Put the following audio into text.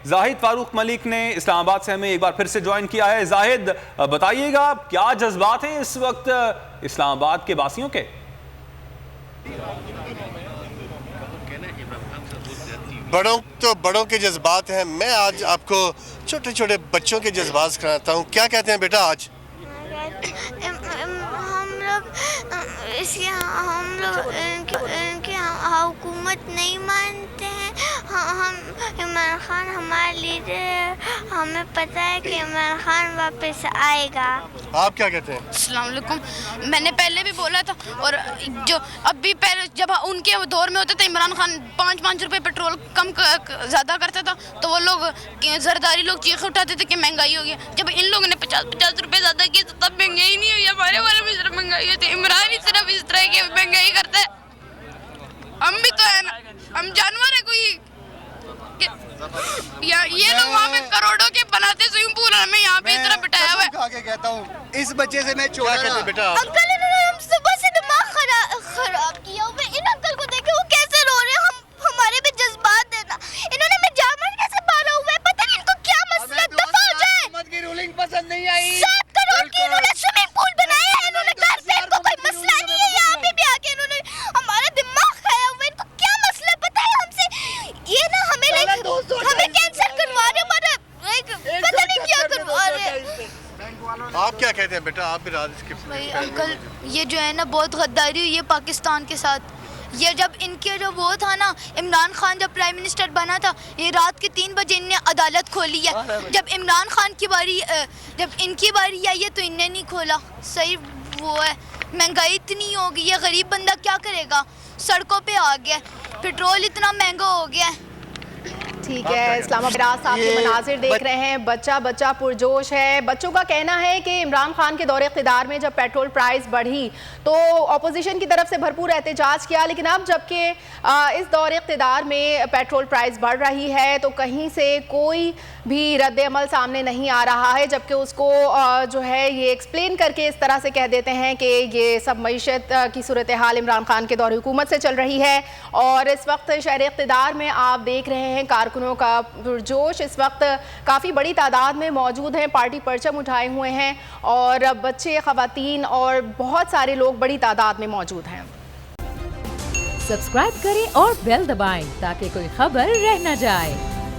जाहिद फारूक मलिक ने इस्लामाबाद से हमें एक बार फिर से ज्वाइन किया है। जाहिद, बताइएगा क्या जज्बात हैं इस वक्त इस्लामाबाद के वासियों के? बड़ों के जज्बात हैं। मैं आज आपको छोटे छोटे बच्चों के जज्बात सुनाता हूँ। क्या कहते हैं बेटा आज? हम लोग इनकी हुकूमत नहीं मानते हैं। हम इमरान खान हमारा लीडर है, हमें पता है कि इमरान खान वापस आएगा। आप क्या कहते हैं? अस्सलाम वालेकुम। मैंने पहले भी बोला था, और जो अभी पहले जब उनके दौर में होता था इमरान खान 5-5 रुपए पेट्रोल कम ज़्यादा करता था तो वो लोग जरदारी लोग चीख उठाते थे कि महंगाई हो गई। जब इन लोगों ने 50-50 रुपए ज़्यादा किए तो तब महंगाई नहीं हुई। हमारे बारे में सिर्फ महंगाई होती है। इमरान ही सिर्फ इस तरह की महंगाई करता है। हम भी तो है ना, हम जानवर है कोई? ये लोग वहाँ पे करोड़ों के बनाते स्विमिंग पूल, हमें यहाँ पे इस तरह बिठाया हुआ है। कहता हूँ इस बच्चे से मैं चोरा कहते बेटा। अंकल इन्होंने हम सुबह से दिमाग खराब किया हुआ। इन अंकल को देखे वो कैसे रो रहे हैं। हमारे भी जज्बात है ना। इन्होंने हमें जामन कैसे मारा हुआ है, पता नहीं इनको क्या मसला। दफा हो जाए। हुकूमत की रूलिंग पसंद नहीं आई। 7 करोड़ की इन्होंने स्विमिंग पूल बनाया है। इन्होंने घर पे, इनको कोई मसला नहीं है। यहाँ पे भी आके इन्होंने हमारा दिमाग खाया हुआ है। इनको क्या मसला पता है हमसे? ये ना हमें कैंसर करवा रहे, पता नहीं क्या करवा रहे। आप क्या कहते हैं बेटा? आप भी रात इसके भाई अंकल, ये जो है ना बहुत गद्दारी हुई है पाकिस्तान के साथ। ये जब इनके जो वो था ना, इमरान खान जब प्राइम मिनिस्टर बना था, ये रात के 3 बजे इनने अदालत खोली है। जब इमरान खान की बारी, जब इनकी बारी आई है तो इनने नहीं खोला। सही वो है, महंगाई इतनी हो गई है, गरीब बंदा क्या करेगा? सड़कों पे आ गया, पेट्रोल इतना महंगा हो गया है। ठीक है, इस्लामाबाद आप ये मनाजिर देख रहे हैं। बच्चा पुरजोश है। बच्चों का कहना है कि इमरान खान के दौरे इक़्तिदार में जब पेट्रोल प्राइस बढ़ी तो अपोजिशन की तरफ से भरपूर एहतजाज किया, लेकिन अब जबकि इस दौरे इक़्तिदार में पेट्रोल प्राइस बढ़ रही है तो कहीं से कोई भी रद्द-ए-अमल सामने नहीं आ रहा है। जबकि उसको जो है ये एक्सप्लेन करके इस तरह से कह देते हैं कि ये सब मईशत की सूरत हाल इमरान खान के दौरे हुकूमत से चल रही है। और इस वक्त शहर इक़्तिदार में आप देख रहे हैं कारकुनों का पुरजोश इस वक्त काफ़ी बड़ी तादाद में मौजूद हैं। पार्टी परचम उठाए हुए हैं और बच्चे, ख़वातीन और बहुत सारे लोग बड़ी तादाद में मौजूद हैं। सब्सक्राइब करें और बेल दबाएं ताकि कोई खबर रह न जाए।